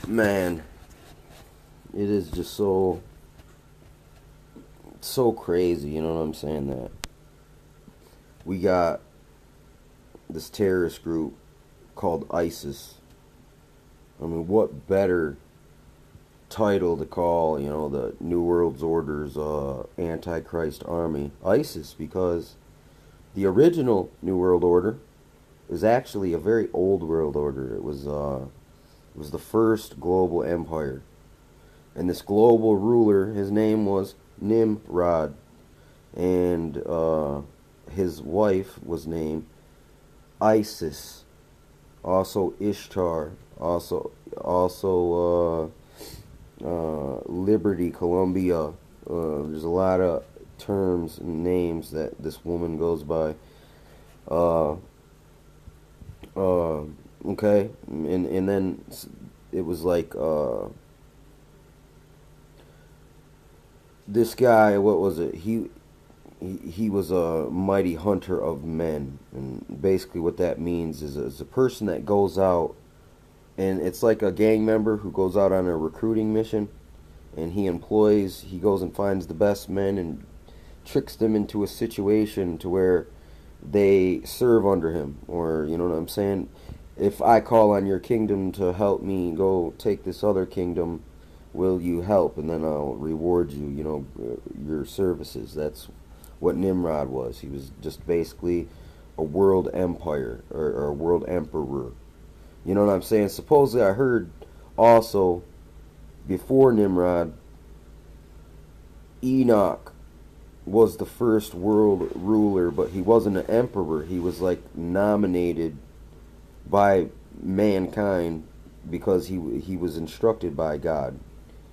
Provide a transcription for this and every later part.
Man, it is just so crazy, you know what I'm saying, that we got this terrorist group called ISIS. I mean, what better title to call, the New World's Order's Antichrist army ISIS, because the original New World Order is actually a very old world order. It was the first global empire. And this global ruler, his name was Nimrod. And his wife was named Isis. Also Ishtar. Also Liberty, Columbia. There's a lot of terms and names that this woman goes by. Okay, and then it was like this guy. What was it? He was a mighty hunter of men, and basically what that means is a person that goes out, and it's like a gang member who goes out on a recruiting mission, and he goes and finds the best men and tricks them into a situation to where they serve under him, or you know what I'm saying. If I call on your kingdom to help me go take this other kingdom, will you help? And then I'll reward you, your services. That's what Nimrod was. He was just basically a world empire, or a world emperor. You know what I'm saying? Supposedly I heard also, before Nimrod, Enoch was the first world ruler, but he wasn't an emperor. He was like nominated by mankind because he was instructed by God.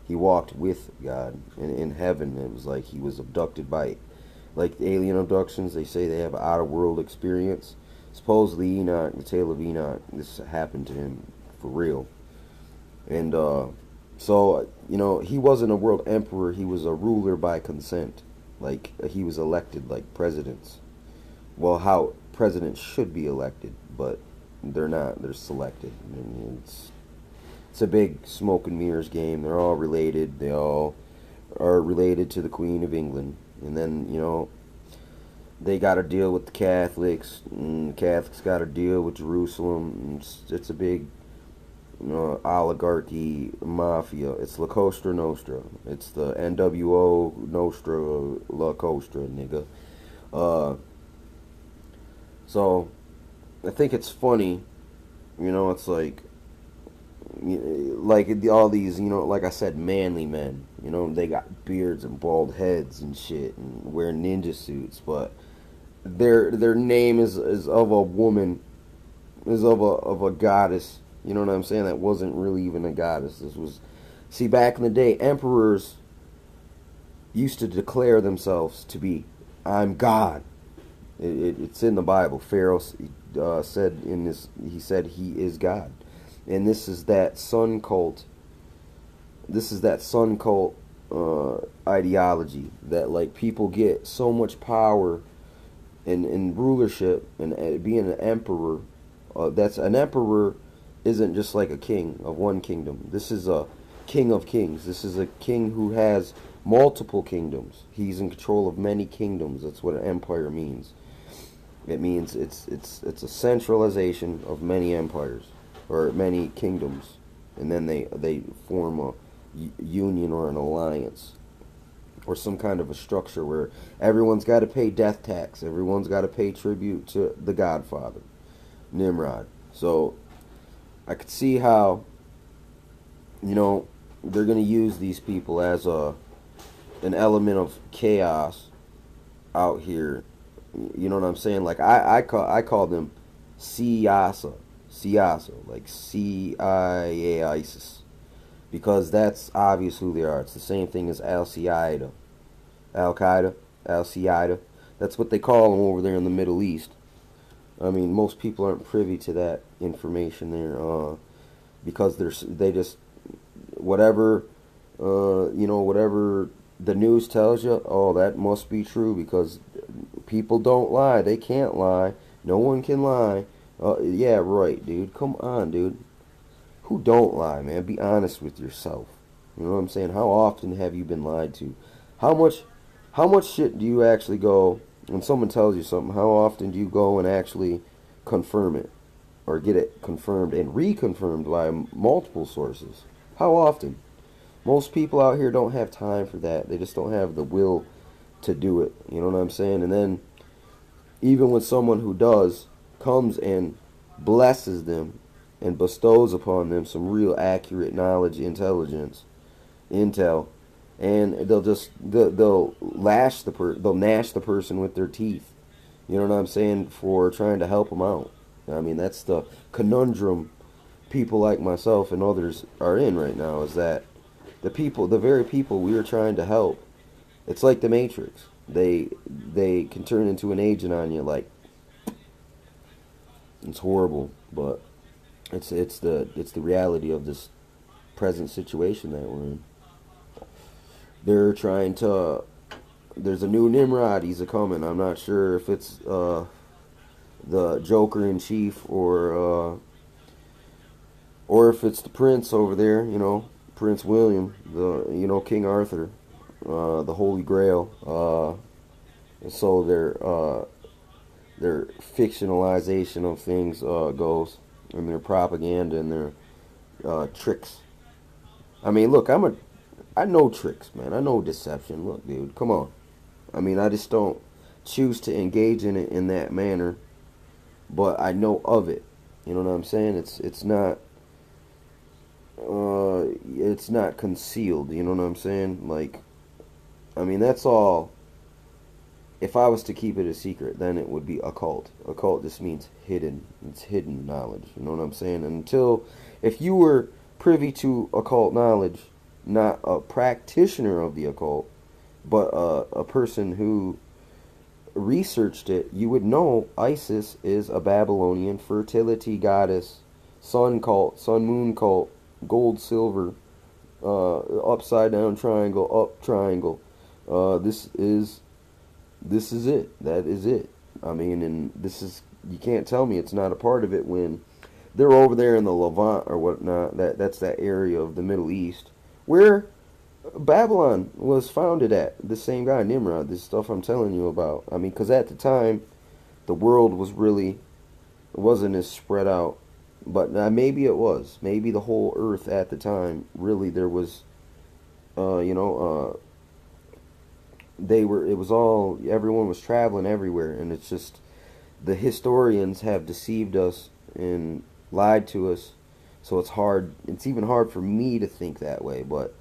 He walked with God in heaven. It was like he was abducted by, like alien abductions. They say they have out of world experience. Supposedly Enoch, the tale of Enoch, this happened to him for real. And so he wasn't a world emperor. He was a ruler by consent. Like he was elected like presidents. Well, how presidents should be elected, but they're not. They're selected. And it's a big smoke and mirrors game. They're all related. They all are related to the Queen of England. And then, they got to deal with the Catholics, and the Catholics got to deal with Jerusalem. It's a big, oligarchy mafia. It's La Costa Nostra. It's the NWO Nostra La Costa, nigga. So I think it's funny, it's like all these, like I said, manly men, they got beards and bald heads and shit and wear ninja suits, but their name is of a woman, is of a goddess, you know what I'm saying, that wasn't really even a goddess. See, back in the day, emperors used to declare themselves to be, I'm God. It's in the Bible. Pharaoh said he said he is God. And this is that sun cult. This is that sun cult ideology that like people get so much power in rulership and being an emperor. That's an emperor isn't just like a king of one kingdom. This is a king of kings. This is a king who has multiple kingdoms. He's in control of many kingdoms. That's what an empire means. It means it's a centralization of many empires or many kingdoms, and then they form a union or an alliance or some kind of a structure where everyone's got to pay death tax. Everyone's got to pay tribute to the Godfather, Nimrod. So I could see how they're going to use these people as an element of chaos out here. You know what I'm saying? Like I call them CisisA, like CIA ISIS, because that's obvious who they are. It's the same thing as Al Qaeda, Al Qaeda. That's what they call them over there in the Middle East. I mean, most people aren't privy to that information there, because they just whatever whatever the news tells you. Oh, that must be true because people don't lie. They can't lie. No one can lie. Yeah, right, dude. Come on, dude. who don't lie, man. Be honest with yourself. You know what I'm saying? How often have you been lied to? How much how much shit do you actually go when someone tells you something? How often do you go and actually confirm it or get it confirmed and reconfirmed by multiple sources? How often? Most people out here don't have time for that. They just don't have the will to do it. You know what I'm saying? And then even when someone who does comes and blesses them and bestows upon them some real accurate knowledge, intel, and they'll they'll gnash the person with their teeth. You know what I'm saying, for trying to help them out. I mean, that's the conundrum people like myself and others are in right now, is that the very people we are trying to help, it's like the Matrix. They can turn into an agent on you. Like, it's horrible, but it's the reality of this present situation that we're in. They're trying to. There's a new Nimrod. He's a coming. I'm not sure if it's the Joker in chief or if it's the Prince over there. You know, Prince William, King Arthur, the Holy Grail. So their fictionalization of things goes, and their propaganda and their tricks. I mean, look, I know tricks, man. I know deception. Look, dude, come on. I mean, I just don't choose to engage in it in that manner, but I know of it. You know what I'm saying? It's not concealed. You know what I'm saying? Like, I mean, that's all. If I was to keep it a secret, then it would be occult. Occult just means hidden. It's hidden knowledge. You know what I'm saying? If you were privy to occult knowledge, not a practitioner of the occult, but a person who researched it, you would know Isis is a Babylonian fertility goddess, sun cult, sun moon cult, gold, silver, upside down triangle, up triangle. This is it. That is it. I mean, and you can't tell me it's not a part of it when they're over there in the Levant or whatnot. That's that area of the Middle East where Babylon was founded at. The same guy, Nimrod, this stuff I'm telling you about. I mean, because at the time, the world wasn't as spread out. But maybe it was. Maybe the whole earth at the time, really, there was, everyone was traveling everywhere. And it's just, the historians have deceived us and lied to us. So it's even hard for me to think that way. But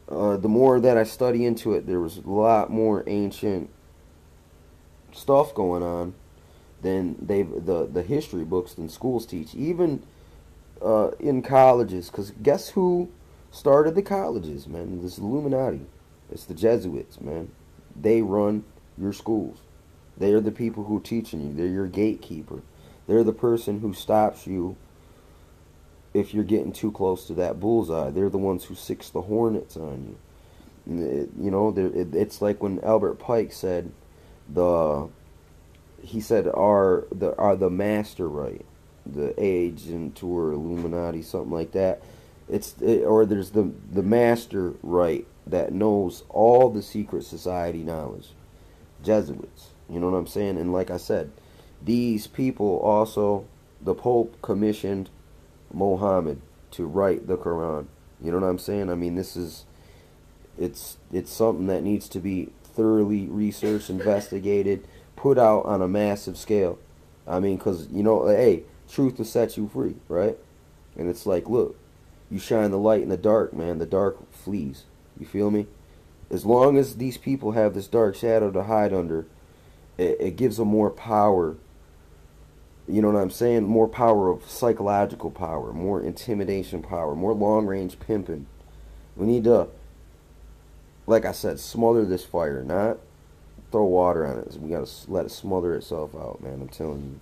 the more that I study into it, there was a lot more ancient stuff going on than the history books than schools teach, even in colleges. Because guess who started the colleges, man? This Illuminati. It's the Jesuits, man. They run your schools. They are the people who are teaching you. They're your gatekeeper. They're the person who stops you if you're getting too close to that bullseye. They're the ones who six the hornets on you. It's like when Albert Pike said are the master right, the agent or Illuminati, something like that. Or there's the master right that knows all the secret society knowledge. Jesuits. You know what I'm saying? And like I said, these people also, the Pope commissioned Muhammad to write the Quran. You know what I'm saying? I mean, it's something that needs to be thoroughly researched, investigated, put out on a massive scale. I mean, because, hey, truth will set you free, right? And it's like, look, you shine the light in the dark, man, the dark flees. You feel me? As long as these people have this dark shadow to hide under, it gives them more power. You know what I'm saying? More power of psychological power, more intimidation power, more long-range pimping. We need to, like I said, smother this fire, not throw water on it. We got to let it smother itself out, man. I'm telling you.